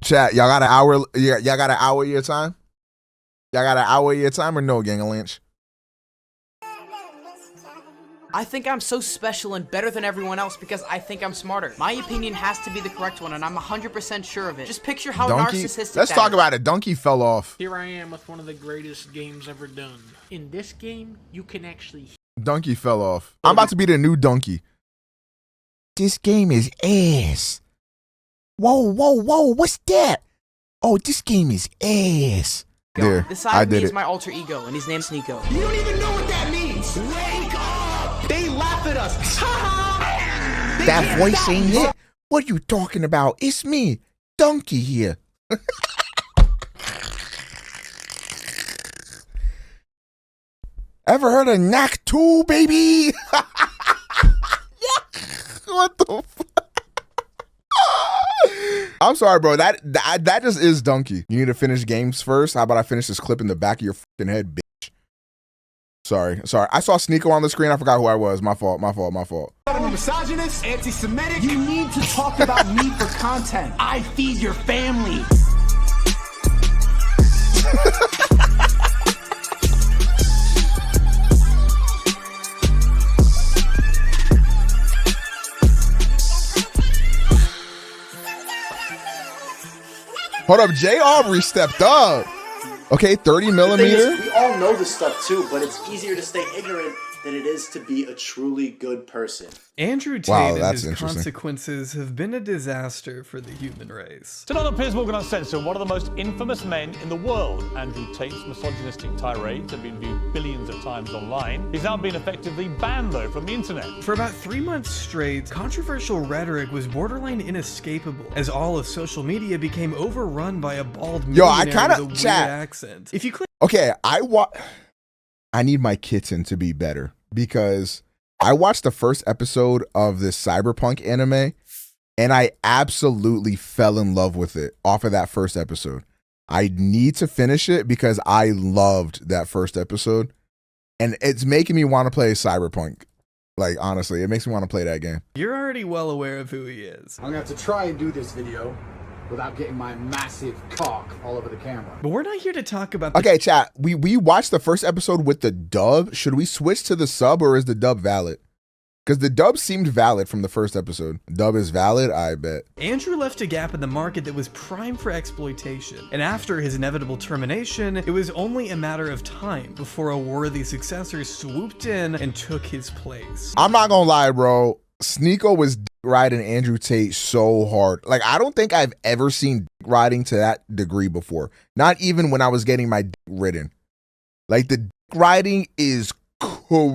Chat, y'all got an hour. Y'all got an hour of your time. Y'all got an hour of your time or no, Gang of Lynch? I think I'm so special and better than everyone else because I think I'm smarter. My opinion has to be the correct one, and I'm 100% sure of it. Just picture how narcissistic Let's that talk is. about it. Donkey fell off. Here I am with one of the greatest games ever done. In this game, you can actually... Donkey fell off. I'm about to be the new Donkey. This game is ass. Whoa, whoa, whoa, what's that? Oh, this game is ass. There, This side I of me did is it. my alter ego, and his name's SNEAKO. You don't even know what that means. Wake up! They laugh at us. That voice ain't it? What are you talking about? It's me, Donkey here. Ever heard of Knack 2, baby? What the fuck? I'm sorry, bro. That just is Donkey. You need to finish games first. How about I finish this clip in the back of your fucking head, bitch? Sorry. I saw SNEAKO on the screen. I forgot who I was. My fault. I'm a misogynist, anti-Semitic. You need to talk about me for content. I feed your family. Hold up, J Aubrey stepped up. Okay, 30 millimeter. We all know this stuff too, but it's easier to stay ignorant than it is to be a truly good person. Andrew Tate Wow, and that's his interesting. consequences have been a disaster for the human race. Tonight on Piers Morgan Uncensored, one of the most infamous men in the world, Andrew Tate's misogynistic tirades have been viewed billions of times online. He's now been effectively banned, though, from the internet. For about 3 months straight, controversial rhetoric was borderline inescapable, as all of social media became overrun by a bald millionaire with a weird accent. If you click Okay, I need my kitten to be better because I watched the first episode of this cyberpunk anime and I absolutely fell in love with it off of that first episode. I need to finish it because I loved that first episode and it's making me want to play cyberpunk. Like, honestly, it makes me want to play that game. you're already well aware of who he is. I'm gonna have to try and do this video without getting my massive cock all over the camera. But we're not here to talk about the Okay, chat, we watched the first episode with the dub. Should we switch to the sub or is the dub valid? Because the dub seemed valid from the first episode. Dub is valid, I bet. Andrew left a gap in the market that was prime for exploitation, and after his inevitable termination, it was only a matter of time before a worthy successor swooped in and took his place. I'm not gonna lie, bro. SNEAKO was riding Andrew Tate so hard. Like, I don't think I've ever seen riding to that degree before. Not even when I was getting my ridden. Like, the riding is crazy.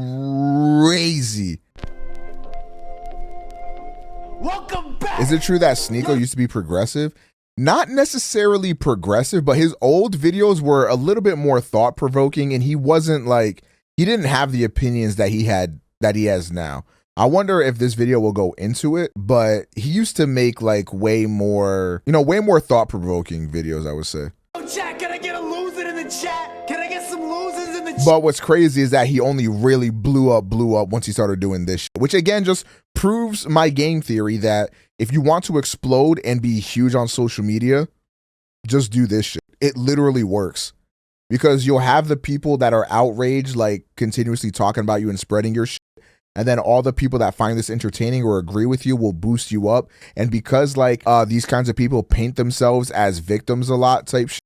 Welcome back. Is it true that SNEAKO used to be progressive? Not necessarily progressive, but his old videos were a little bit more thought-provoking, and he wasn't like, he didn't have the opinions that he has now. I wonder if this video will go into it, but he used to make like way more thought-provoking videos, I would say. Oh, chat, can I get a loser in the chat? Can I get some losers in the chat? But what's crazy is that he only really blew up once he started doing this shit, which again just proves my game theory that if you want to explode and be huge on social media, just do this shit. It literally works because you'll have the people that are outraged, like continuously talking about you and spreading your shit. And then all the people that find this entertaining or agree with you will boost you up. And because like these kinds of people paint themselves as victims a lot type shit,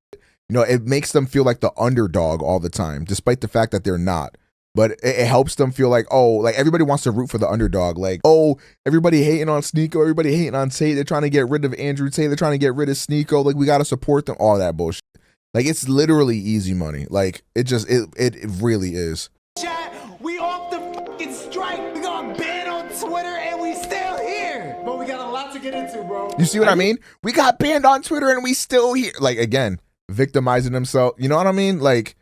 you know, it makes them feel like the underdog all the time, despite the fact that they're not. But it helps them feel like, oh, like everybody wants to root for the underdog. Like, oh, everybody hating on SNEAKO, everybody hating on Tate. They're trying to get rid of Andrew Tate. They're trying to get rid of SNEAKO. Like, we got to support them. All that bullshit. Like, it's literally easy money. Like, it really is. Chat, we off the fucking strike. We got banned on Twitter and we still here. But we got a lot to get into, bro. You see what I mean? We got banned on Twitter and we still here. Like, again, victimizing himself. You know what I mean? Like,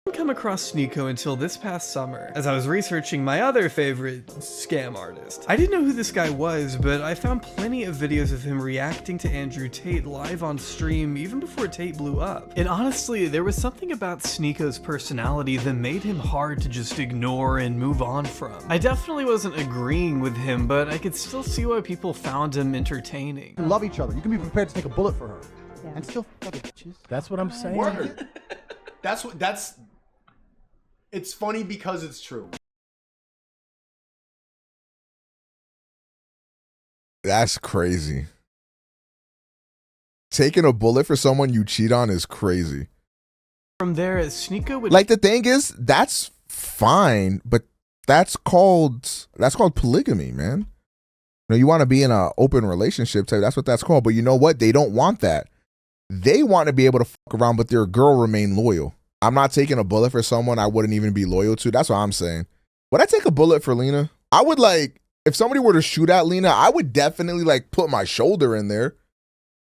didn't come across SNEAKO until this past summer, as I was researching my other favorite scam artist. I didn't know who this guy was, but I found plenty of videos of him reacting to Andrew Tate live on stream even before Tate blew up. And honestly, there was something about SNEAKO's personality that made him hard to just ignore and move on from. I definitely wasn't agreeing with him, but I could still see why people found him entertaining. You love each other. You can be prepared to take a bullet for her. Yeah. And still fuck the bitches. That's what I'm saying. Word. It's funny because it's true. That's crazy. Taking a bullet for someone you cheat on is crazy. From there, SNEAKO would— like, the thing is, that's fine, but that's called polygamy, man. You know, you want to be in an open relationship type, that's what that's called. But you know what? They don't want that. They want to be able to fuck around, but their girl remain loyal. I'm not taking a bullet for someone I wouldn't even be loyal to. That's what I'm saying. Would I take a bullet for Lena? I would, like, if somebody were to shoot at Lena, I would definitely, like, put my shoulder in there.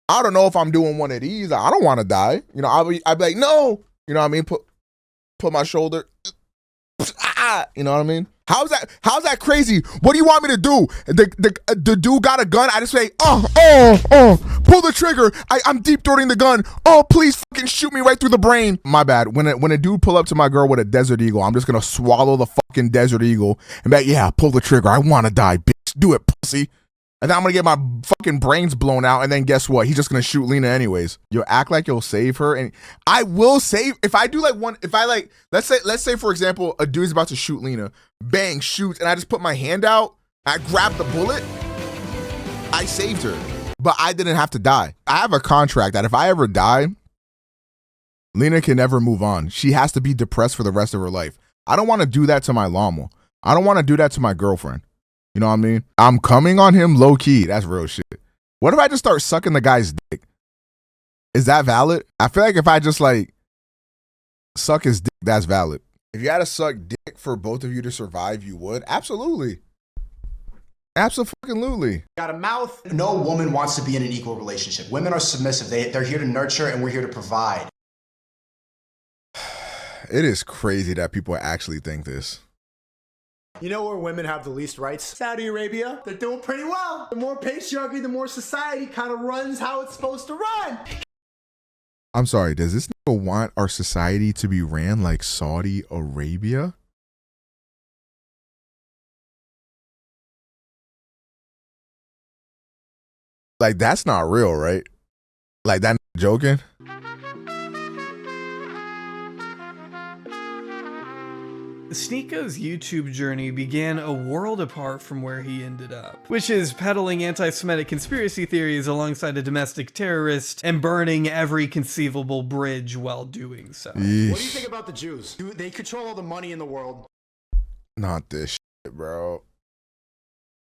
I don't know if I'm doing one of these. I don't want to die. You know, I'd be like, no. You know what I mean? Put my shoulder. You know what I mean? How's that crazy? What do you want me to do? The dude got a gun. I just say, pull the trigger. I'm deep throating the gun. Oh, please fucking shoot me right through the brain. My bad. When a dude pull up to my girl with a Desert Eagle, I'm just gonna swallow the fucking Desert Eagle and be like, yeah, pull the trigger. I want to die, bitch. Do it, pussy. And then I'm gonna get my fucking brains blown out, and then guess what? He's just gonna shoot Lena anyways. You'll act like you'll save her, and I will save. If I do let's say for example, a dude's about to shoot Lena, bang, shoots, and I just put my hand out, I grab the bullet, I saved her, but I didn't have to die. I have a contract that if I ever die, Lena can never move on. She has to be depressed for the rest of her life. I don't want to do that to my llama. I don't want to do that to my girlfriend. You know what I mean? I'm coming on him low key. That's real shit. What if I just start sucking the guy's dick? Is that valid? I feel like if I just like suck his dick, that's valid. If you had to suck dick for both of you to survive, you would? Absolutely. Absolutely. Got a mouth. No woman wants to be in an equal relationship. Women are submissive. They're here to nurture and we're here to provide. It is crazy that people actually think this. You know where women have the least rights? Saudi Arabia. They're doing pretty well. The more patriarchy, the more society kind of runs how it's supposed to run. I'm sorry, does this nigga want our society to be ran like Saudi Arabia? Like, that's not real, right? Like, that nigga joking? SNEAKO's YouTube journey began a world apart from where he ended up, which is peddling anti-Semitic conspiracy theories alongside a domestic terrorist and burning every conceivable bridge while doing so. Yeesh. What do you think about the Jews? They control all the money in the world. Not this shit, bro.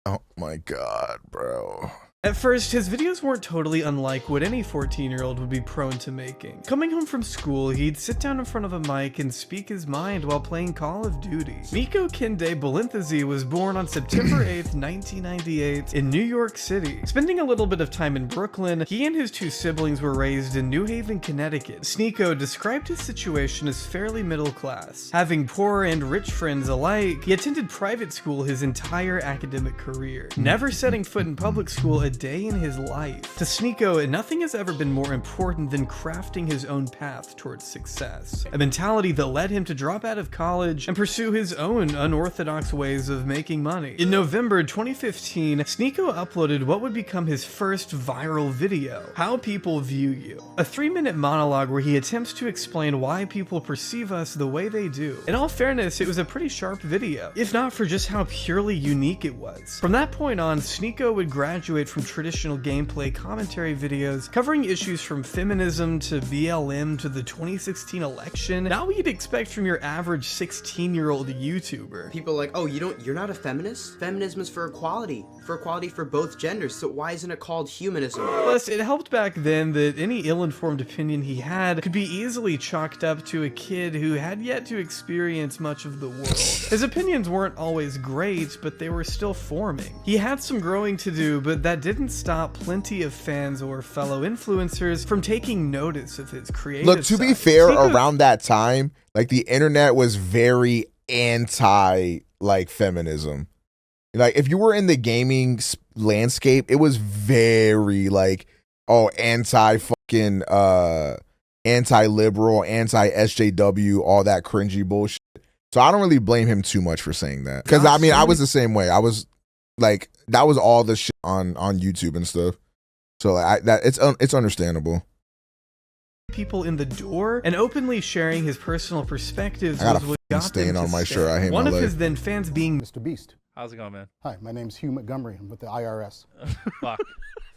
Oh my God, bro. At first, his videos weren't totally unlike what any 14-year-old would be prone to making. Coming home from school, he'd sit down in front of a mic and speak his mind while playing Call of Duty. Miko Kinde Bolinthazi was born on September 8th, 1998 in New York City. Spending a little bit of time in Brooklyn, he and his two siblings were raised in New Haven, Connecticut. SNEAKO described his situation as fairly middle class. Having poor and rich friends alike, he attended private school his entire academic career, never setting foot in public school a day in his life. To SNEAKO, nothing has ever been more important than crafting his own path towards success, a mentality that led him to drop out of college and pursue his own unorthodox ways of making money. In November 2015, SNEAKO uploaded what would become his first viral video, How People View You, a 3-minute monologue where he attempts to explain why people perceive us the way they do. In all fairness, it was a pretty sharp video, if not for just how purely unique it was. From that point on, SNEAKO would graduate from traditional gameplay commentary videos covering issues from feminism to BLM to the 2016 election, not what you'd expect from your average 16-year-old YouTuber. People are like, oh, you're not a feminist? Feminism is for equality for both genders, so why isn't it called humanism? Plus, it helped back then that any ill-informed opinion he had could be easily chalked up to a kid who had yet to experience much of the world. His opinions weren't always great, but they were still forming. He had some growing to do, but that didn't didn't stop plenty of fans or fellow influencers from taking notice of his creative Look, to be side. fair, SNEAKO around that time, like the internet was very anti like feminism. Like if you were in the gaming landscape, it was very like, oh, anti fucking anti-liberal, anti-SJW, all that cringy bullshit. So I don't really blame him too much for saying that. Because I mean, I was the same way. I was like, that was all the shit on YouTube and stuff. So like, it's understandable. People in the door and openly sharing his personal perspectives I got was a what got stain them on to my stay. shirt. I hate One my of leg. his then fans being Mr. Beast. How's it going, man? Hi, my name's Hugh Montgomery. I'm with the IRS. Fuck.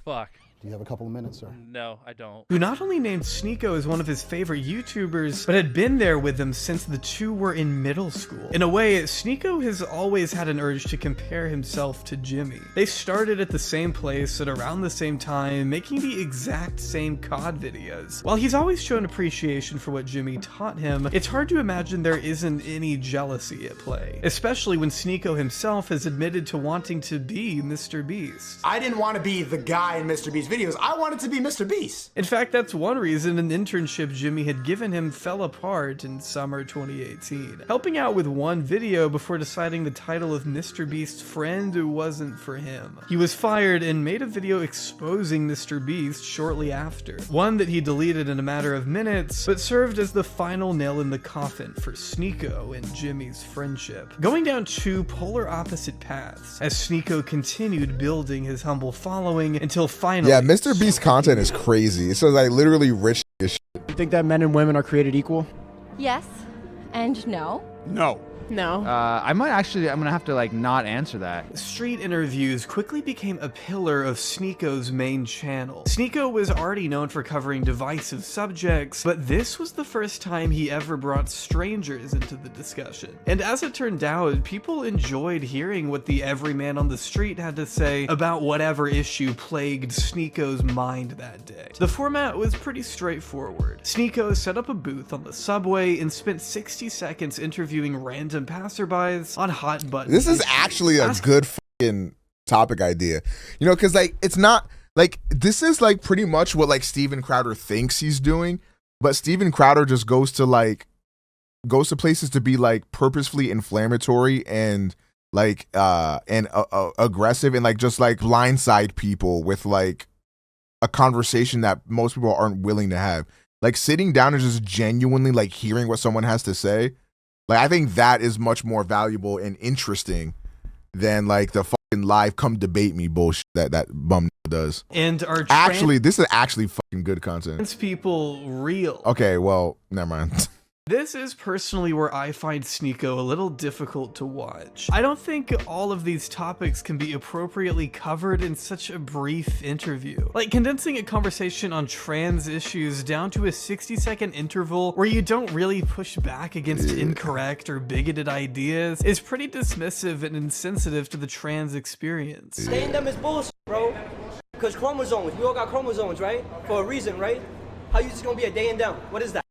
Fuck. Do you have a couple of minutes, sir? No, I don't. who not only named SNEAKO as one of his favorite YouTubers, but had been there with him since the two were in middle school. In a way, SNEAKO has always had an urge to compare himself to Jimmy. They started at the same place at around the same time, making the exact same COD videos. While he's always shown appreciation for what Jimmy taught him, it's hard to imagine there isn't any jealousy at play, especially when SNEAKO himself has admitted to wanting to be Mr. Beast. I didn't want to be the guy in Mr. Beast's videos. I wanted to be Mr. Beast. In fact, that's one reason an internship Jimmy had given him fell apart in summer 2018, helping out with one video before deciding the title of Mr. Beast's friend wasn't for him. He was fired and made a video exposing Mr. Beast shortly after, one that he deleted in a matter of minutes, but served as the final nail in the coffin for SNEAKO and Jimmy's friendship, going down two polar opposite paths as SNEAKO continued building his humble following until finally— Yeah, Mr. Beast content is crazy. It says like literally rich as shit. You think that men and women are created equal? Yes, and no. No. No. I'm gonna have to like not answer that. Street interviews quickly became a pillar of SNEAKO's main channel. SNEAKO was already known for covering divisive subjects, but this was the first time he ever brought strangers into the discussion. And as it turned out, people enjoyed hearing what the everyman on the street had to say about whatever issue plagued SNEAKO's mind that day. The format was pretty straightforward. SNEAKO set up a booth on the subway and spent 60 seconds interviewing random passerbys on hot buttons. This is actually a good fucking topic idea. You know, because like it's not like this is like pretty much what like Steven Crowder thinks he's doing, but Steven Crowder just goes to places to be like purposefully inflammatory and like aggressive and like just like blindside people with like a conversation that most people aren't willing to have. Like sitting down and just genuinely like hearing what someone has to say. Like, I think that is much more valuable and interesting than like the fucking live come debate me bullshit that bum does. And are actually, this is actually fucking good content. Trans people real? Okay, well, never mind. This is personally where I find SNEAKO a little difficult to watch. I don't think all of these topics can be appropriately covered in such a brief interview. Like condensing a conversation on trans issues down to a 60-second interval where you don't really push back against incorrect or bigoted ideas is pretty dismissive and insensitive to the trans experience. Staying them is bullshit, bro. Because chromosomes, we all got chromosomes, right? For a reason, right? How you just gonna be a day and them? What is that?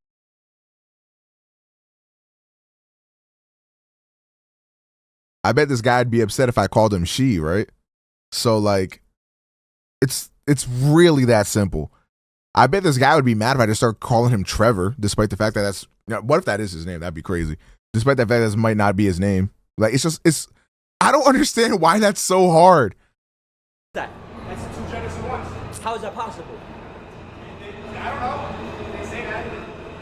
I bet this guy'd be upset if I called him she, right? So like, it's really that simple. I bet this guy would be mad if I just start calling him Trevor, despite the fact that that's, you know, what if that is his name? That'd be crazy. Despite the fact that this might not be his name. Like, I don't understand why that's so hard. That's two genders at once. How is that possible? I don't know. They say that.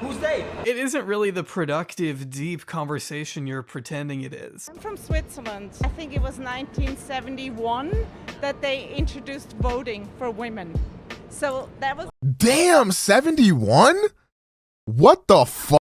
Who's they? It isn't really the productive, deep conversation you're pretending it is. I'm from Switzerland. I think it was 1971 that they introduced voting for women. So that was— Damn, 71? What the fuck?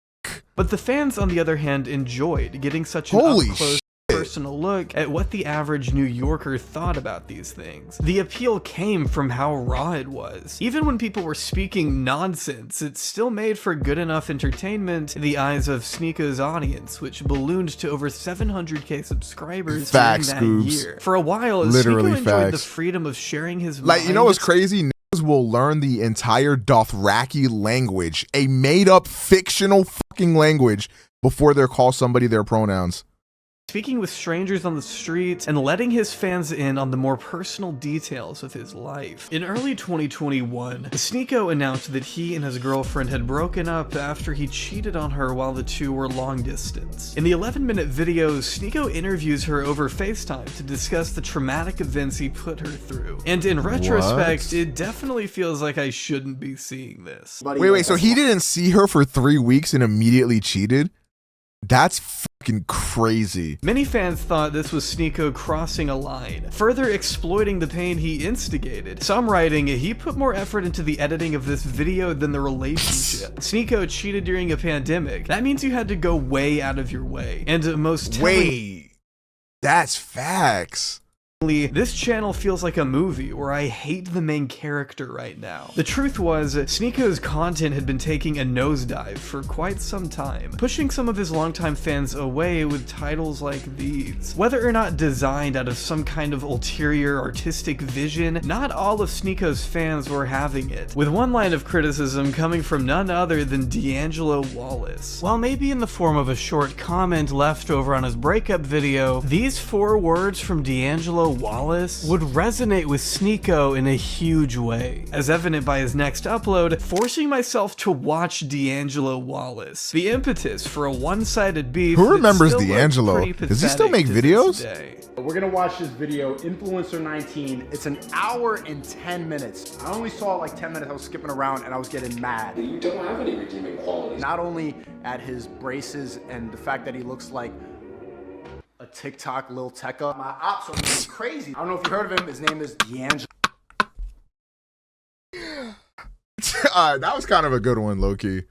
But the fans, on the other hand, enjoyed getting such an up-close personal look at what the average New Yorker thought about these things. The appeal came from how raw it was. Even when people were speaking nonsense, it still made for good enough entertainment in the eyes of SNEAKO's audience, which ballooned to over 700k subscribers during that year. For a while, SNEAKO enjoyed the freedom of sharing his Like, you know what's crazy? Niggas will learn the entire Dothraki language, a made-up fictional fucking language, before they call somebody their pronouns. speaking with strangers on the street, and letting his fans in on the more personal details of his life. In early 2021, SNEAKO announced that he and his girlfriend had broken up after he cheated on her while the two were long distance. In the 11-minute video, SNEAKO interviews her over FaceTime to discuss the traumatic events he put her through. And in retrospect, it definitely feels like I shouldn't be seeing this. Wait, so he didn't see her for 3 weeks and immediately cheated? That's fucking crazy. Many fans thought this was SNEAKO crossing a line, further exploiting the pain he instigated. Some writing, he put more effort into the editing of this video than the relationship. SNEAKO cheated during a pandemic. That means you had to go way out of your way. And most Wait, that's facts. This channel feels like a movie where I hate the main character right now. The truth was, SNEAKO's content had been taking a nosedive for quite some time, pushing some of his longtime fans away with titles like these. Whether or not designed out of some kind of ulterior artistic vision, not all of SNEAKO's fans were having it, with one line of criticism coming from none other than D'Angelo Wallace. While maybe in the form of a short comment left over on his breakup video, these 4 words from D'Angelo Wallace would resonate with SNEAKO in a huge way, as evident by his next upload, forcing myself to watch D'Angelo Wallace. The impetus for a one-sided beef. Who remembers D'Angelo? Does he still make videos? We're gonna watch this video, Influencer 19. It's an hour and 10 minutes. I only saw like 10 minutes. I was skipping around and I was getting mad. You don't have any redeeming qualities. Not only at his braces and the fact that he looks like a TikTok Lil Tecca. My ops are going crazy. I don't know if you heard of him. His name is D'Angelo. That was kind of a good one, low-key.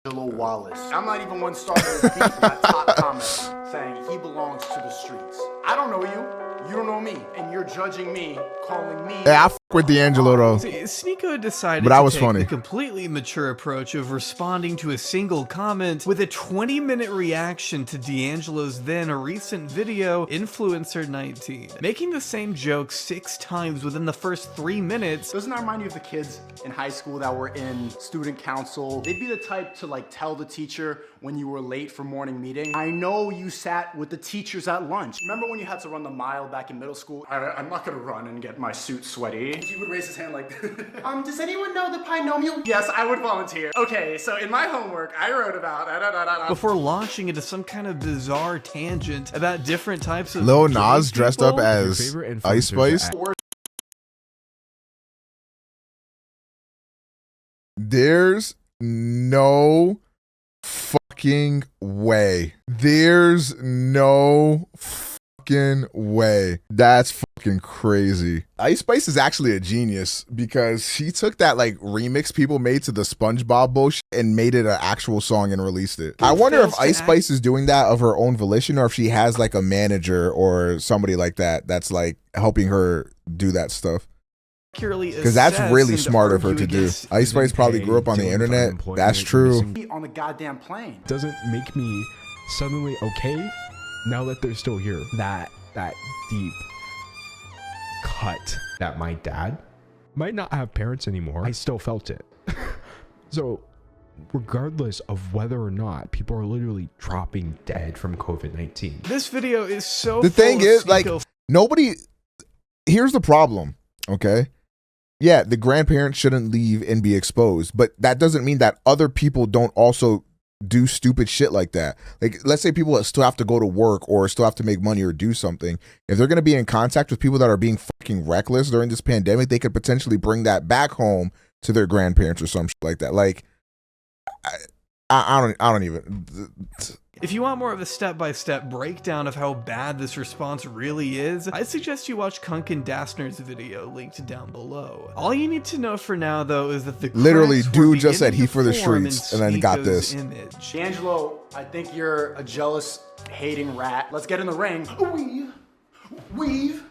Wallace. I'm not even one starting with people in my top comments saying he belongs to the streets. I don't know you. You don't know me. And you're judging me, calling me. Yeah, I fuck with D'Angelo though. SNEAKO decided but that to was take funny. the completely mature approach of responding to a single comment with a 20-minute reaction to D'Angelo's then recent video, Influencer 19, making the same joke 6 times within the first 3 minutes. Doesn't that remind you of the kids in high school that were in student council? They'd be the type to like tell the teacher when you were late for morning meeting. I know you sat with the teachers at lunch. Remember when you had to run the mile back in middle school? I'm not gonna run and get my suit sweaty. He would raise his hand like, does anyone know the binomial? Yes, I would volunteer. Okay, so in my homework, I wrote about before launching into some kind of bizarre tangent about different types of Lil Nas dressed up as Ice Spice. There's no fucking way. There's no fucking way. That's fucking crazy. Ice Spice is actually a genius because she took that like remix people made to the SpongeBob bullshit and made it an actual song and released it. I wonder if Ice Spice is doing that of her own volition or if she has like a manager or somebody like that that's like helping her do that stuff. Because that's really smart of her to do. Ice Spice probably grew up on the internet. That's true. on the goddamn plane. Doesn't make me suddenly okay now that they're still here. That deep cut that my dad might not have parents anymore. I still felt it. So regardless of whether or not people are literally dropping dead from COVID-19. This video is so the thing is like nobody, here's the problem, okay? Yeah, the grandparents shouldn't leave and be exposed, but that doesn't mean that other people don't also do stupid shit like that. Like, let's say people that still have to go to work or still have to make money or do something. If they're going to be in contact with people that are being fucking reckless during this pandemic, they could potentially bring that back home to their grandparents or some shit like that. Like, I don't even. If you want more of a step-by-step breakdown of how bad this response really is, I'd suggest you watch Kunkin Dastner's video linked down below. All you need to know for now, though, is that the literally dude just said he for the streets and then he got this. D'Angelo, I think you're a jealous, hating rat. Let's get in the ring. Weave.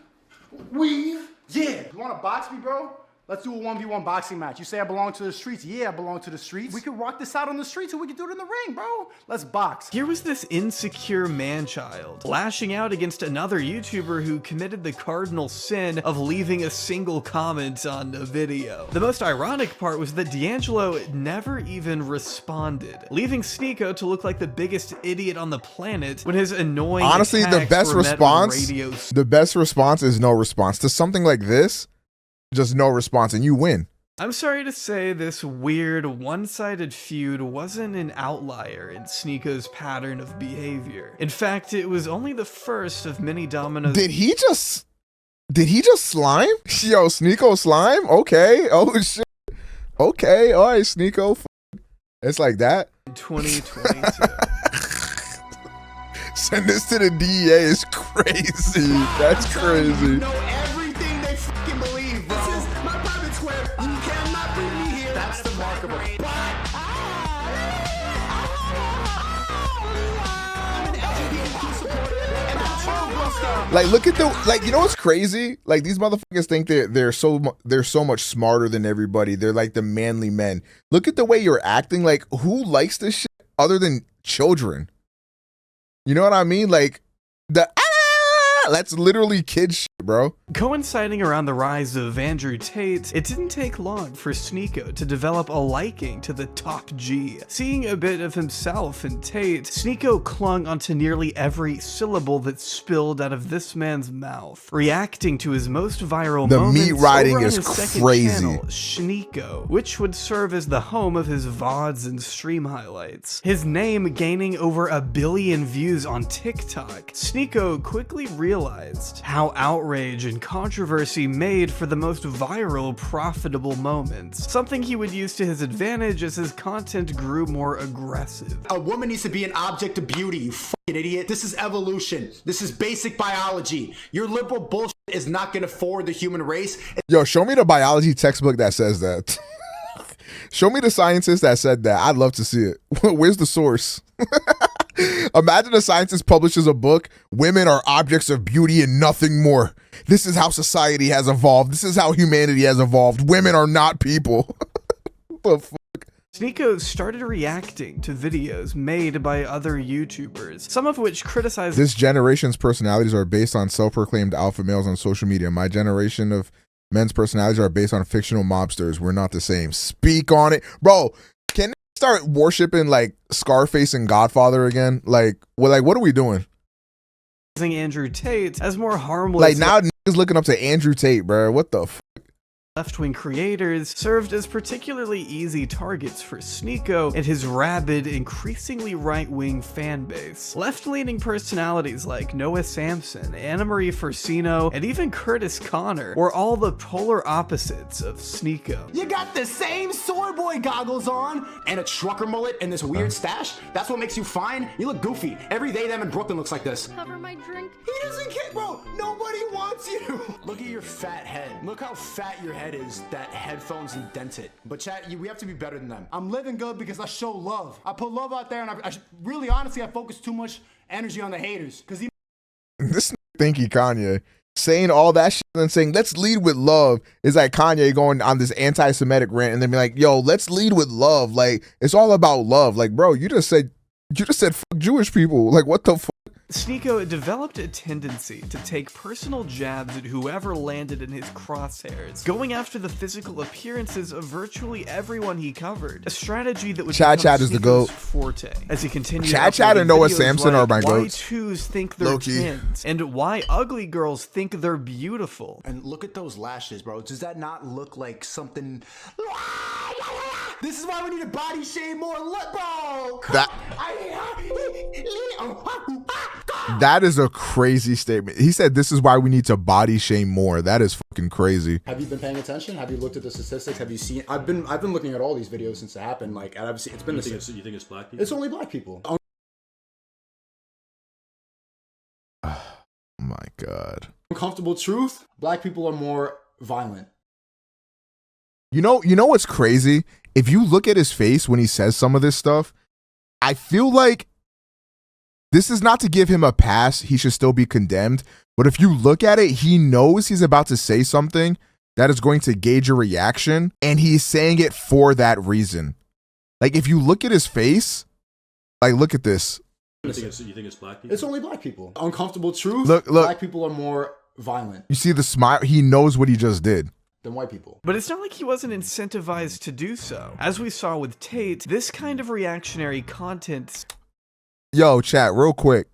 Yeah. You want to box me, bro? Let's do a 1v1 boxing match. You say I belong to the streets. Yeah, I belong to the streets. We could rock this out on the streets and we could do it in the ring, bro. Let's box. Here was this insecure man-child lashing out against another YouTuber who committed the cardinal sin of leaving a single comment on a video. The most ironic part was that D'Angelo never even responded, leaving SNEAKO to look like the biggest idiot on the planet when his annoying honestly, the best response is no response. To something like this, just no response and you win. I'm sorry to say this weird, one-sided feud wasn't an outlier in SNEAKO's pattern of behavior. In fact, it was only the first of many dominoes. Did he just slime? Yo, SNEAKO slime? Okay. Oh shit. Okay. All right, SNEAKO. It's like that. 2022. Send this to the DEA is crazy. That's crazy. Everything they fucking believe, bro. This is my private square. You cannot bring me here. That's the mark of a like, look at the, like, you know what's crazy? Like, these motherfuckers think they're so much smarter than everybody. They're like the manly men. Look at the way you're acting. Like, who likes this shit other than children? You know what I mean? Like, that's literally kid shit, bro. Coinciding around the rise of Andrew Tate, it didn't take long for SNEAKO to develop a liking to the top G. Seeing a bit of himself in Tate, SNEAKO clung onto nearly every syllable that spilled out of this man's mouth, reacting to his most viral the moments meat riding over on is his second crazy channel, SNEAKO, which would serve as the home of his VODs and stream highlights. His name gaining over 1 billion views on TikTok, SNEAKO quickly realized how outrage and controversy made for the most viral, profitable moments, something he would use to his advantage as his content grew more aggressive. A woman needs to be an object of beauty, you fucking idiot. This is evolution. This is basic biology. Your liberal bullshit is not gonna forward the human race. Yo, show me the biology textbook that says that. Show me the scientist that said that. I'd love to see it. Where's the source? Imagine a scientist publishes a book, women are objects of beauty and nothing more. This is how society has evolved. This is how humanity has evolved. Women are not people. What the fuck? SNEAKO started reacting to videos made by other YouTubers, some of which criticized this generation's personalities are based on self-proclaimed alpha males on social media. My generation of men's personalities are based on fictional mobsters. We're not the same. Speak on it. Bro, can they start worshiping like Scarface and Godfather again? Like, what are we doing? Andrew Tate as more harmless. Like, now niggas looking up to Andrew Tate, bro. What the fuck? Left-wing creators served as particularly easy targets for SNEAKO and his rabid, increasingly right-wing fan base. Left-leaning personalities like Noah Samson, Anna Marie Forcino, and even Curtis Connor were all the polar opposites of SNEAKO. You got the same soy boy goggles on and a trucker mullet and this weird stash? That's what makes you fine? You look goofy. Every day them in Brooklyn looks like this. Cover my drink. He doesn't care, bro. Nobody wants you. Look at your fat head. Look how fat your head is that headphones indent it. But chat, we have to be better than them. I'm living good because I show love. I put love out there, and I really, honestly, I focus too much energy on the haters. Because this thinky Kanye saying all that shit and saying, let's lead with love, is like Kanye going on this anti-Semitic rant and then be like, yo, let's lead with love. Like, it's all about love. Like, bro, you just said fuck Jewish people. Like, what the fuck? SNEAKO developed a tendency to take personal jabs at whoever landed in his crosshairs, going after the physical appearances of virtually everyone he covered, a strategy that would become Chad is the GOAT. forte as he continued Chad and Noah Samson are my why goats. twos think they're twins, and why ugly girls think they're beautiful. And look at those lashes, bro. Does that not look like something? This is why we need to body shame more. Look, bro. That is a crazy statement. He said this is why we need to body shame more. That is fucking crazy. Have you been paying attention? Have you looked at the statistics? Have you seen? I've been looking at all these videos since it happened. Like, and I've seen, it's been. You think it's black people? It's only black people. Oh my god. Uncomfortable truth. Black people are more violent. You know what's crazy? If you look at his face when he says some of this stuff, I feel like this is not to give him a pass. He should still be condemned. But if you look at it, he knows he's about to say something that is going to gauge your reaction, and he's saying it for that reason. Like, if you look at his face, like, look at this. You think it's black people? It's only black people. Uncomfortable truth. Look. Black people are more violent. You see the smile? He knows what he just did. Than white people. But it's not like he wasn't incentivized to do so. As we saw with Tate, this kind of reactionary content... Yo, chat, real quick.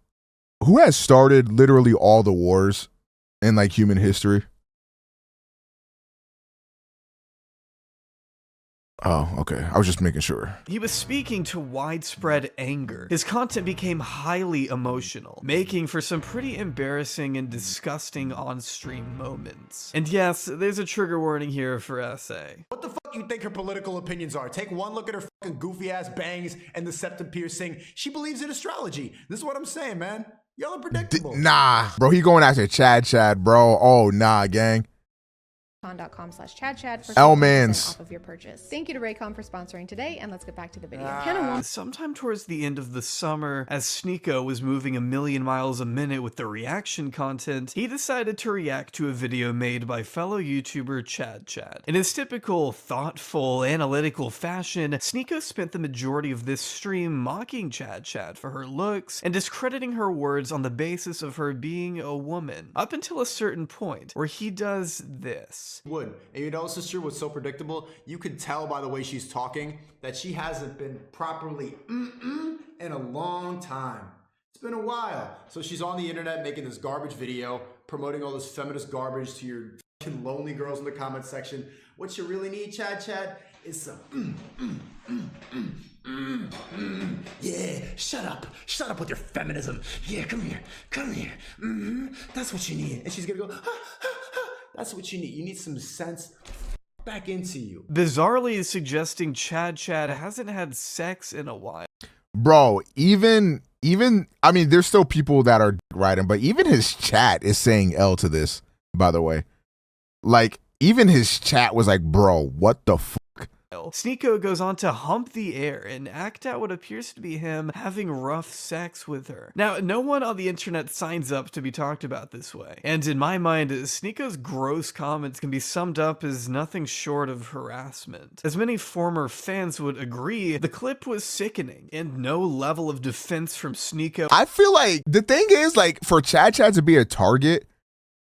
Who has started literally all the wars in, like, human history? Oh, okay. I was just making sure. He was speaking to widespread anger. His content became highly emotional, making for some pretty embarrassing and disgusting on-stream moments. And yes, there's a trigger warning here for SA. What the fuck you think her political opinions are? Take one look at her fucking goofy ass bangs and the septum piercing. She believes in astrology. This is what I'm saying, man. Y'all unpredictable. Nah, bro, he going after Chad, bro. Oh, nah, gang. Raycon.com/ChadChad for L-Mans. off of your purchase. Thank you to Raycon for sponsoring today, and let's get back to the video. Sometime towards the end of the summer, as SNEAKO was moving 1,000,000 miles a minute with the reaction content, he decided to react to a video made by fellow YouTuber Chad. In his typical, thoughtful, analytical fashion, SNEAKO spent the majority of this stream mocking Chad for her looks and discrediting her words on the basis of her being a woman, up until a certain point, where he does this. Would. And you know, sister, what's so predictable? You could tell by the way she's talking that she hasn't been properly in a long time. It's been a while. So she's on the internet making this garbage video, promoting all this feminist garbage to your fucking lonely girls in the comment section. What you really need, Chad, is some yeah, shut up with your feminism. Yeah, come here. That's what you need. And she's gonna go, that's what you need. You need some sense back into you. Bizarrely suggesting Chad hasn't had sex in a while. Bro, even I mean, there's still people that are writing, but even his chat is saying L to this, by the way. Like, even his chat was like, bro, what the fuck? SNEAKO goes on to hump the air and act out what appears to be him having rough sex with her. Now, no one on the internet signs up to be talked about this way, and in my mind, SNEAKO's gross comments can be summed up as nothing short of harassment. As many former fans would agree, the clip was sickening, and no level of defense from SNEAKO. I feel like the thing is, like, for Chad to be a target,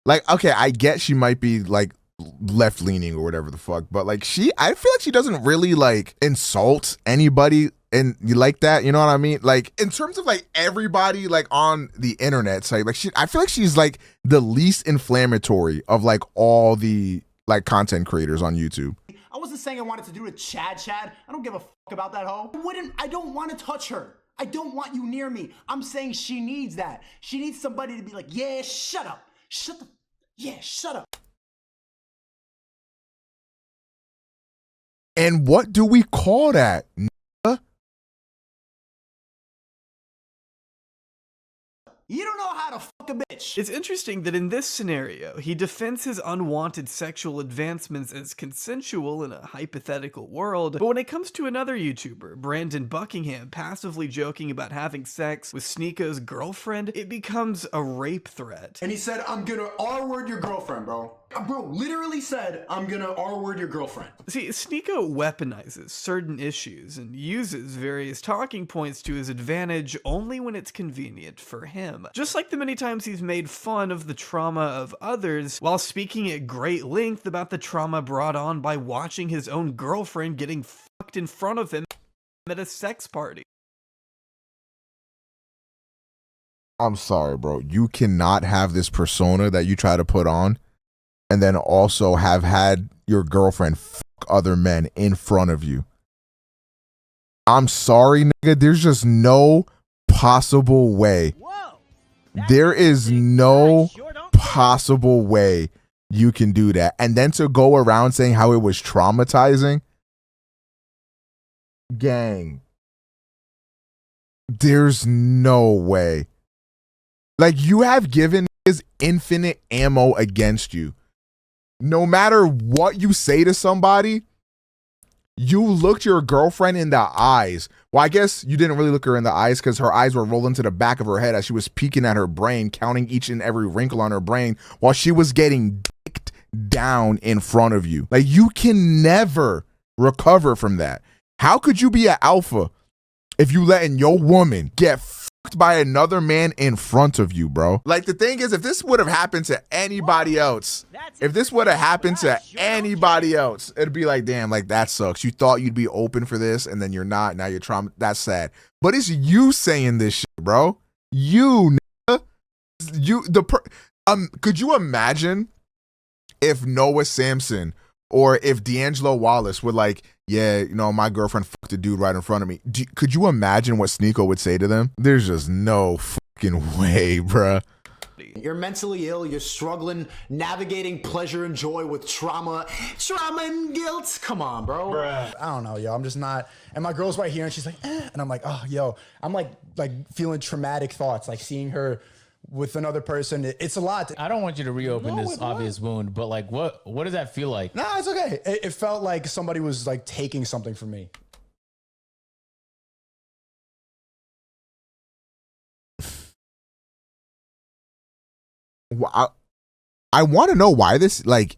like, okay, I get she might be, like, left leaning or whatever the fuck, but like I feel like she doesn't really like insult anybody and you like that, you know what I mean? Like, in terms of like everybody like on the internet site, like I feel like she's like the least inflammatory of like all the like content creators on YouTube. I wasn't saying I wanted to do to Chad. I don't give a fuck about that hoe. I don't want to touch her. I don't want you near me. I'm saying she needs that. She needs somebody to be like, yeah, shut up. Shut up. And what do we call that? You don't know how to fuck a bitch. It's interesting that in this scenario, he defends his unwanted sexual advancements as consensual in a hypothetical world, but when it comes to another YouTuber, Brandon Buckingham, passively joking about having sex with SNEAKO's girlfriend, it becomes a rape threat. And he said, I'm gonna R-word your girlfriend, bro. Bro, literally said, I'm gonna R-word your girlfriend. See, SNEAKO weaponizes certain issues and uses various talking points to his advantage only when it's convenient for him. Just like the many times he's made fun of the trauma of others while speaking at great length about the trauma brought on by watching his own girlfriend getting fucked in front of him at a sex party. I'm sorry, bro. You cannot have this persona that you try to put on and then also have had your girlfriend fuck other men in front of you. I'm sorry, nigga. There's just no possible way. There is no possible way you can do that. And then to go around saying how it was traumatizing. Gang. There's no way. Like, you have given his infinite ammo against you. No matter what you say to somebody, you looked your girlfriend in the eyes. Well, I guess you didn't really look her in the eyes because her eyes were rolling to the back of her head as she was peeking at her brain, counting each and every wrinkle on her brain while she was getting dicked down in front of you. Like, you can never recover from that. How could you be an alpha if you letting your woman get fucked by another man in front of you, bro? Like, the thing is, if this would have happened to anybody else, it'd be like, damn, like, that sucks. You thought you'd be open for this, and then you're not. Now you're trauma. That's sad. But it's you saying this shit, bro. You, nigga. Could you imagine if Noah Samson or if D'Angelo Wallace would like, yeah, you know, my girlfriend fucked a dude right in front of me. Could you imagine what SNEAKO would say to them? There's just no fucking way, bruh. You're mentally ill, you're struggling, navigating pleasure and joy with trauma and guilt. Come on, bro. I don't know, yo. I'm just not. And my girl's right here and she's like, eh. And I'm like, oh, yo. I'm like feeling traumatic thoughts, like seeing her with another person. It's a lot. I don't want you to reopen this obvious wound, but like, what does that feel like? Nah, it's okay. It felt like somebody was like taking something from me. I want to know why this, like,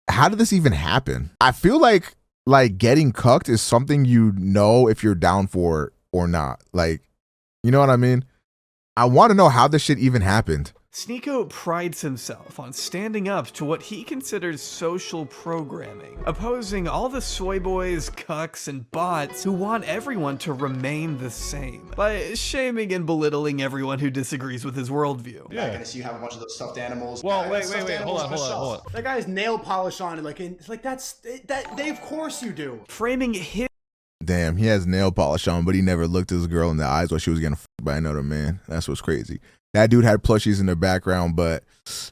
how did this even happen? I feel like getting cucked is something you know if you're down for or not. Like, you know what I mean? I want to know how this shit even happened. SNEAKO prides himself on standing up to what he considers social programming, opposing all the soy boys, cucks, and bots who want everyone to remain the same, by shaming and belittling everyone who disagrees with his worldview. Yeah. Gonna see you have a bunch of those stuffed animals. Well, wait, hold on. That guy has nail polish on it, like, it's like that. Of course you do. Framing his Damn, he has nail polish on, but he never looked his girl in the eyes while she was getting fucked by another man. That's what's crazy. That dude had plushies in the background, but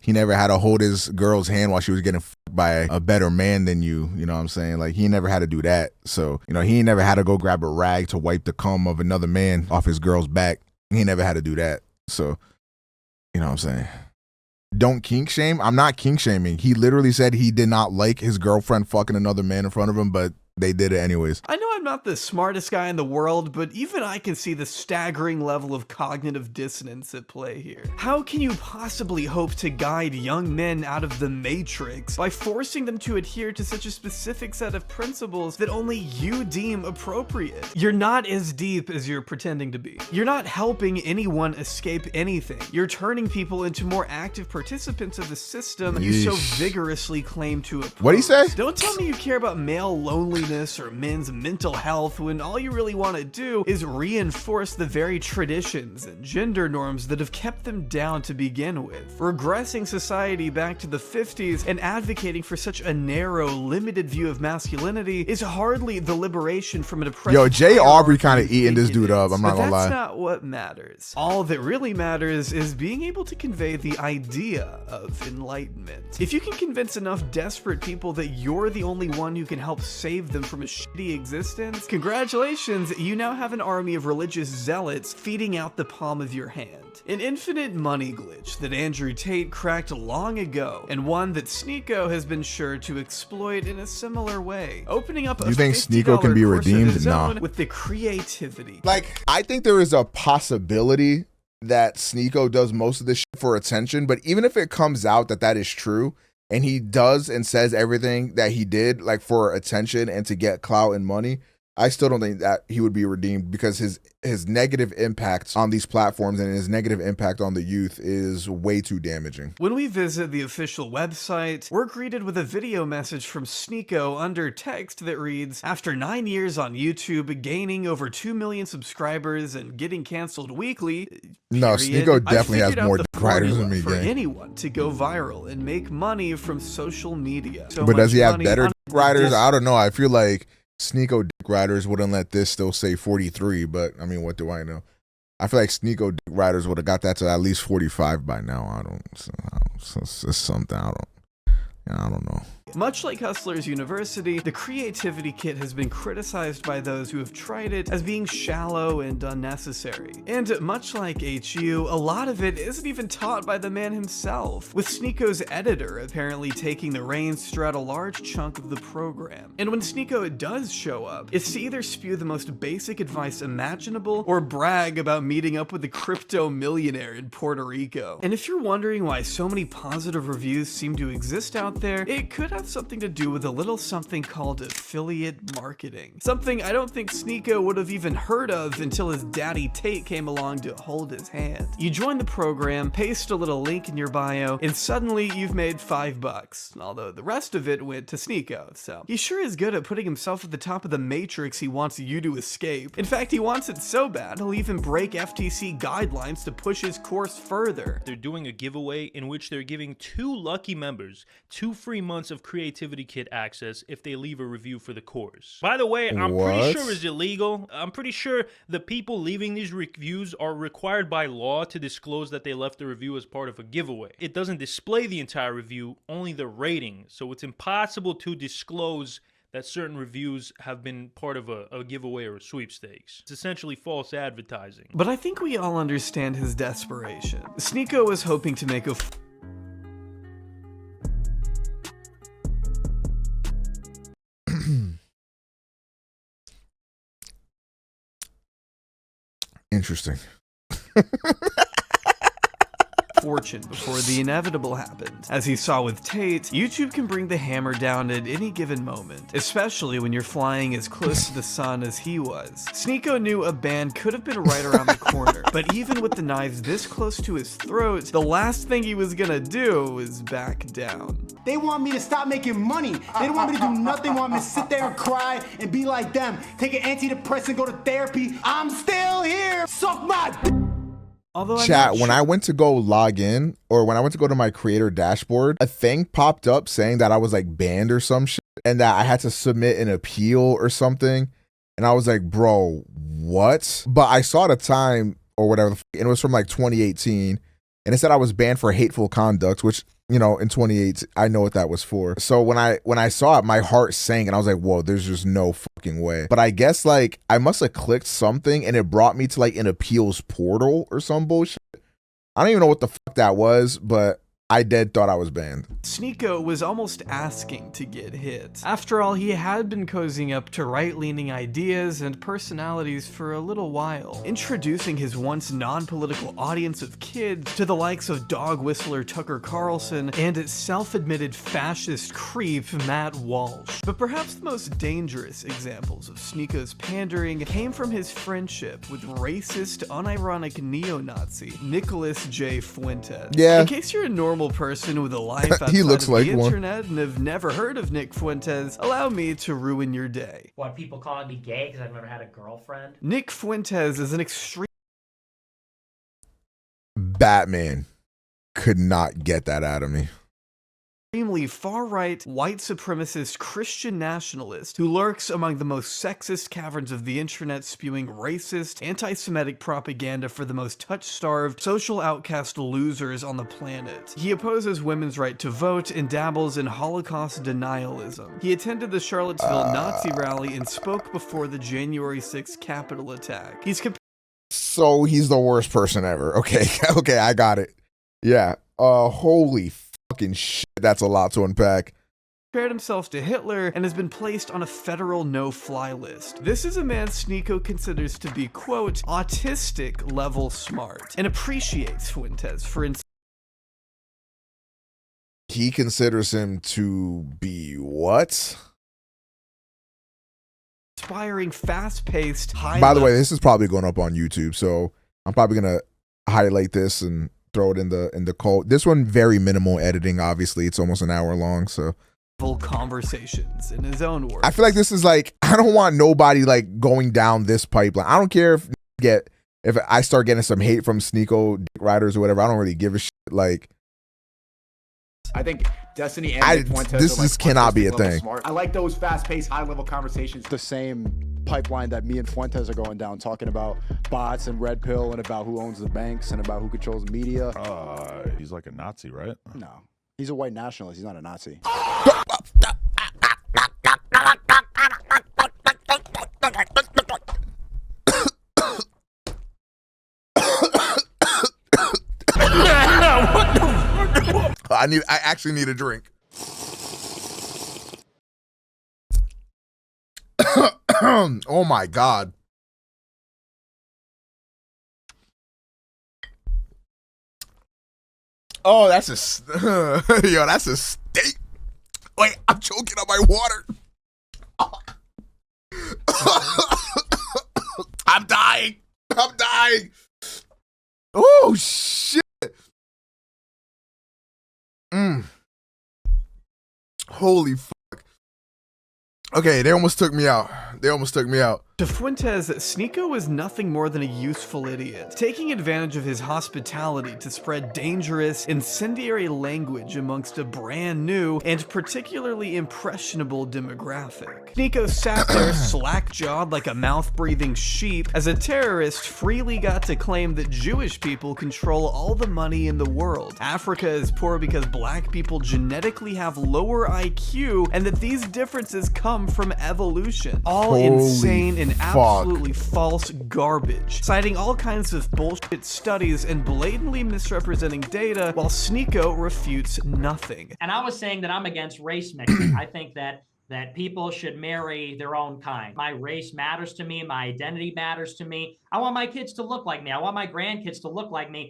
he never had to hold his girl's hand while she was getting fucked by a better man than you. You know what I'm saying? Like, he never had to do that. So, you know, he never had to go grab a rag to wipe the cum of another man off his girl's back. He never had to do that. So, you know what I'm saying? Don't kink shame. I'm not kink shaming. He literally said he did not like his girlfriend fucking another man in front of him, but they did it anyways. I know I'm not the smartest guy in the world, but even I can see the staggering level of cognitive dissonance at play here. How can you possibly hope to guide young men out of the matrix by forcing them to adhere to such a specific set of principles that only you deem appropriate? You're not as deep as you're pretending to be. You're not helping anyone escape anything. You're turning people into more active participants of the system you so vigorously claim to oppose. What'd he say? Don't tell me you care about male loneliness or men's mental health when all you really want to do is reinforce the very traditions and gender norms that have kept them down to begin with. Regressing society back to the 50s and advocating for such a narrow, limited view of masculinity is hardly the liberation from an oppressive. Yo, J Aubrey kind of eating this dude up. I'm not gonna lie. That's not what matters. All that really matters is being able to convey the idea of enlightenment. If you can convince enough desperate people that you're the only one who can help save them from a shitty existence, congratulations, you now have an army of religious zealots feeding out the palm of your hand. An infinite money glitch that Andrew Tate cracked long ago, and one that SNEAKO has been sure to exploit in a similar way, opening up a you think SNEAKO can be redeemed? Nah. With the creativity. Like, I think there is a possibility that SNEAKO does most of this shit for attention, but even if it comes out that that is true, and he does and says everything that he did like for attention and to get clout and money, I still don't think that he would be redeemed, because his negative impact on these platforms and his negative impact on the youth is way too damaging. When we visit the official website, we're greeted with a video message from SNEAKO under text that reads, after 9 years on YouTube, gaining over 2 million subscribers and getting canceled weekly, no, SNEAKO definitely has more dick riders than me, for gang. anyone to go viral and make money from social media. So but does he have money better on dick riders? I don't know. I feel like SNEAKO dick riders wouldn't let this still say 43, but I mean, what do I know? I feel like SNEAKO dick riders would have got that to at least 45 by now. It's something I don't know. Much like Hustlers University, the Creativity Kit has been criticized by those who have tried it as being shallow and unnecessary. And much like HU, a lot of it isn't even taught by the man himself, with SNEAKO's editor apparently taking the reins throughout a large chunk of the program. And when SNEAKO does show up, it's to either spew the most basic advice imaginable or brag about meeting up with a crypto millionaire in Puerto Rico. And if you're wondering why so many positive reviews seem to exist out there, it could have something to do with a little something called affiliate marketing. Something I don't think SNEAKO would have even heard of until his daddy Tate came along to hold his hand. You join the program, paste a little link in your bio, and suddenly you've made $5, although the rest of it went to SNEAKO, so he sure is good at putting himself at the top of the matrix he wants you to escape. In fact, he wants it so bad, he'll even break FTC guidelines to push his course further. They're doing a giveaway in which they're giving 2 lucky members 2 free months of Creativity Kit access if they leave a review for the course. By the way, I'm pretty sure it's illegal. I'm pretty sure the people leaving these reviews are required by law to disclose that they left the review as part of a giveaway. It doesn't display the entire review, only the rating, so it's impossible to disclose that certain reviews have been part of a giveaway or a sweepstakes. It's essentially false advertising. But I think we all understand his desperation. SNEAKO was hoping to make a Interesting. fortune before the inevitable happened. As he saw with Tate, YouTube can bring the hammer down at any given moment, especially when you're flying as close to the sun as he was. SNEAKO knew a ban could have been right around the corner, but even with the knives this close to his throat, the last thing he was gonna do was back down. They want me to stop making money. They don't want me to do nothing. They want me to sit there and cry and be like them. Take an antidepressant, go to therapy. I'm still here. Suck my... Although Chat, when I went to go log in, or when I went to go to my creator dashboard, a thing popped up saying that I was like banned or some shit, and that I had to submit an appeal or something. And I was like, bro, what? But I saw the time or whatever, and it was from like 2018. And it said I was banned for hateful conduct, which, you know, in 2018, I know what that was for. So when I saw it, my heart sank and I was like, whoa, there's just no fucking way. But I guess like I must have clicked something and it brought me to like an appeals portal or some bullshit. I don't even know what the fuck that was, but I dead thought I was banned. SNEAKO was almost asking to get hit. After all, he had been cozying up to right-leaning ideas and personalities for a little while, introducing his once non-political audience of kids to the likes of dog whistler Tucker Carlson and its self-admitted fascist creep Matt Walsh. But perhaps the most dangerous examples of SNEAKO's pandering came from his friendship with racist, unironic neo-Nazi Nicholas J. Fuentes. Yeah. In case you're a normal person with a life outside He looks of like the one. internet and have never heard of Nick Fuentes, allow me to ruin your day. What, people calling me gay because I've never had a girlfriend? Nick Fuentes is an extreme Batman could not get that out of me. extremely far-right, white supremacist Christian nationalist who lurks among the most sexist caverns of the internet, spewing racist, anti-Semitic propaganda for the most touch-starved, social outcast losers on the planet. He opposes women's right to vote and dabbles in Holocaust denialism. He attended the Charlottesville Nazi rally and spoke before the January 6th Capitol attack. So he's the worst person ever. Okay, okay, I got it. Yeah. Holy fucking shit, that's a lot to unpack. Compared himself to Hitler and has been placed on a federal no-fly list. This is a man SNEAKO considers to be, quote, autistic level smart, and appreciates Fuentes for He considers him to be what? Inspiring, fast-paced, high. By the way, this is probably going up on YouTube, so I'm probably gonna highlight this and throw it in the cult. This one, very minimal editing. Obviously, it's almost an hour long, so. Full conversations in his own words. I feel like this is like, I don't want nobody like going down this pipeline. I don't care if I start getting some hate from SNEAKO dick riders or whatever. I don't really give a shit. Like, I think Destiny and Fuentes this are like just cannot be a thing. smart. I like those fast-paced, high-level conversations. The same pipeline that me and Fuentes are going down, talking about bots and red pill and about who owns the banks and about who controls the media. He's like a Nazi, right? No. He's a white nationalist. He's not a Nazi. I actually need a drink. Oh my God. Oh, that's a yo, that's a steak. Wait, I'm choking on my water. I'm dying. I'm dying. Oh shit. Holy fuck. Okay, they almost took me out. To Fuentes, SNEAKO was nothing more than a useful idiot, taking advantage of his hospitality to spread dangerous, incendiary language amongst a brand new and particularly impressionable demographic. SNEAKO sat there slack-jawed like a mouth-breathing sheep as a terrorist freely got to claim that Jewish people control all the money in the world. Africa is poor because black people genetically have lower IQ and that these differences come from evolution. All insane and absolutely false garbage, citing all kinds of bullshit studies and blatantly misrepresenting data while SNEAKO refutes nothing. And I was saying that I'm against race mixing. I think that people should marry their own kind. My race matters to me. My identity matters to me. I want my kids to look like me. I want my grandkids to look like me.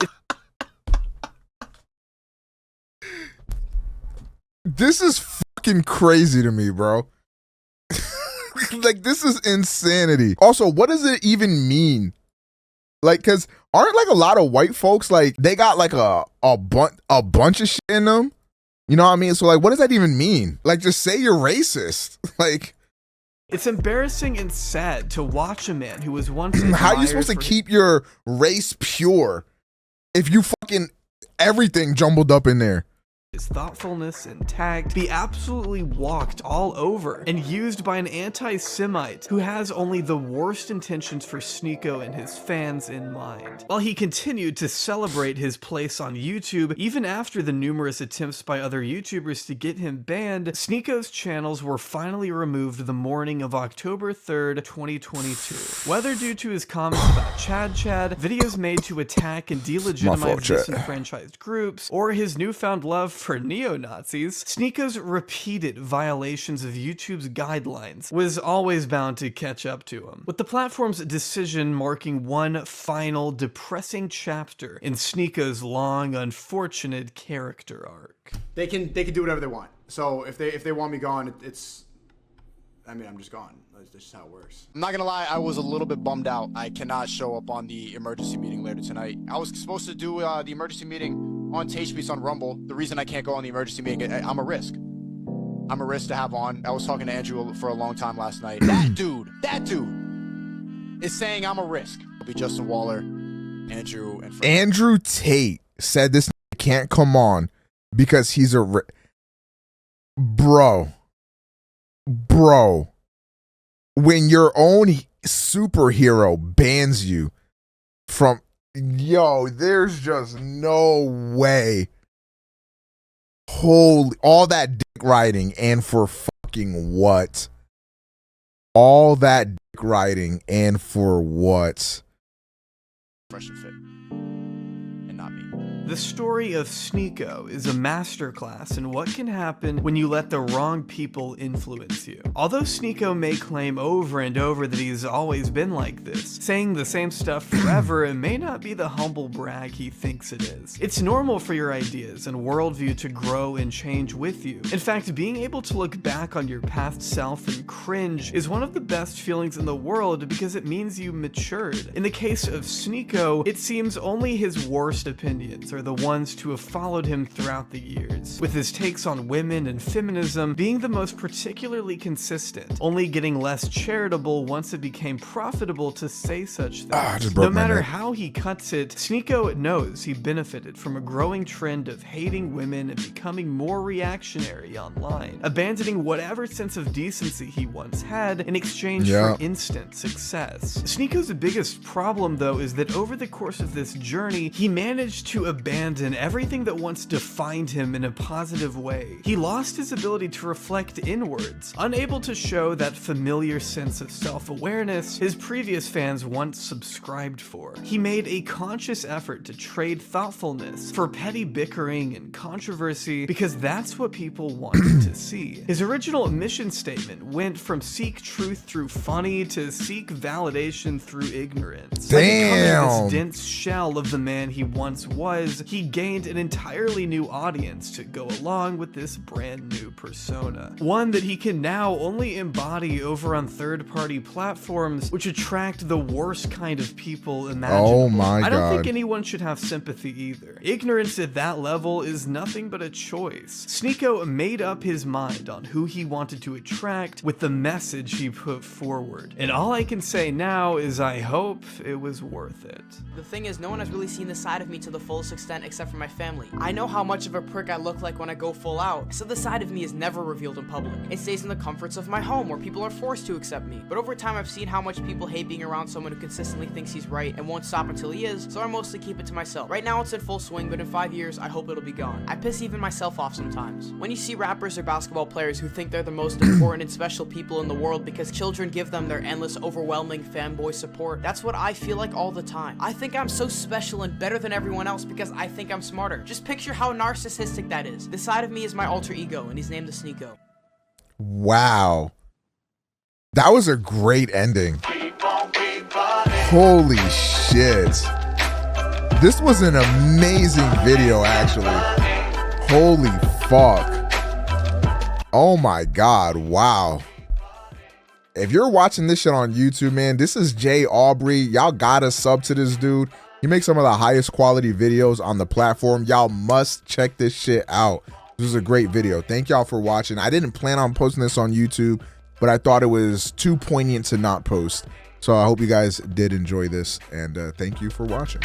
This is fucking crazy to me, bro. Like, this is insanity. Also, what does it even mean? Like, cause aren't like a lot of white folks, like, they got like a bunch of shit in them? You know what I mean? So like, what does that even mean? Like, just say you're racist. Like, it's embarrassing and sad to watch a man who was once how are you supposed to keep your race pure if you fucking everything jumbled up in there? His thoughtfulness and tact be absolutely walked all over and used by an anti-Semite who has only the worst intentions for SNEAKO and his fans in mind. While he continued to celebrate his place on YouTube, even after the numerous attempts by other YouTubers to get him banned, SNEAKO's channels were finally removed the morning of October 3rd, 2022. Whether due to his comments about Chad, videos made to attack and delegitimize disenfranchised groups, or his newfound love for neo-Nazis, SNEAKO's repeated violations of YouTube's guidelines was always bound to catch up to him, with the platform's decision marking one final depressing chapter in SNEAKO's long, unfortunate character arc. They can do whatever they want. So if they want me gone, I mean, I'm just gone. That's just how it works. I'm not gonna lie, I was a little bit bummed out. I cannot show up on the emergency meeting later tonight. I was supposed to do the emergency meeting on TasteBeats on Rumble. The reason I can't go on the emergency meeting, I'm a risk. I'm a risk to have on. I was talking to Andrew for a long time last night. That dude is saying I'm a risk. It'll be Justin Waller, Andrew, and Frank. Andrew Tate said this can't come on because he's a bro. When your own superhero bans you from, yo, there's just no way. Holy, all that dick riding and for fucking what? All that dick riding and for what? Fresh and fit. And not me. The story of SNEAKO is a masterclass in what can happen when you let the wrong people influence you. Although SNEAKO may claim over and over that he's always been like this, saying the same stuff forever, it may not be the humble brag he thinks it is. It's normal for your ideas and worldview to grow and change with you. In fact, being able to look back on your past self and cringe is one of the best feelings in the world because it means you matured. In the case of SNEAKO, it seems only his worst opinions are the ones to have followed him throughout the years, with his takes on women and feminism being the most particularly consistent, only getting less charitable once it became profitable to say such things. No matter how he cuts it, SNEAKO knows he benefited from a growing trend of hating women and becoming more reactionary online, abandoning whatever sense of decency he once had in exchange for instant success. SNEAKO's biggest problem, though, is that over the course of this journey, he managed to abandon everything that once defined him in a positive way. He lost his ability to reflect inwards, unable to show that familiar sense of self-awareness his previous fans once subscribed for. He made a conscious effort to trade thoughtfulness for petty bickering and controversy because that's what people wanted to see. His original mission statement went from seek truth through funny to seek validation through ignorance. Damn. By becoming this dense shell of the man he once was, he gained an entirely new audience to go along with this brand new persona. One that he can now only embody over on third-party platforms, which attract the worst kind of people imaginable. Oh my God. I don't think anyone should have sympathy either. Ignorance at that level is nothing but a choice. SNEAKO made up his mind on who he wanted to attract with the message he put forward. And all I can say now is I hope it was worth it. The thing is, no one has really seen this side of me to the fullest extent except for my family. I know how much of a prick I look like when I go full out, so this side of me is never revealed in public. It stays in the comforts of my home where people are forced to accept me. But over time, I've seen how much people hate being around someone who consistently thinks he's right and won't stop until he is, so I mostly keep it to myself. Right now it's in full swing, but in 5 years, I hope it'll be gone. I piss even myself off sometimes. When you see rappers or basketball players who think they're the most important and special people in the world because children give them their endless, overwhelming fanboy support, that's what I feel like all the time. I think I'm so special and better than everyone else because I think I'm smarter. Just picture how narcissistic that is. This side of me is my alter ego, and he's named the SNEAKO. Wow. That was a great ending. Holy shit. This was an amazing video, actually. Holy fuck. Oh my God. Wow. If you're watching this shit on YouTube, man, this is J Aubrey. Y'all gotta sub to this dude. He makes some of the highest quality videos on the platform. Y'all must check this shit out. This is a great video. Thank y'all for watching. I didn't plan on posting this on YouTube, but I thought it was too poignant to not post. So I hope you guys did enjoy this, and thank you for watching.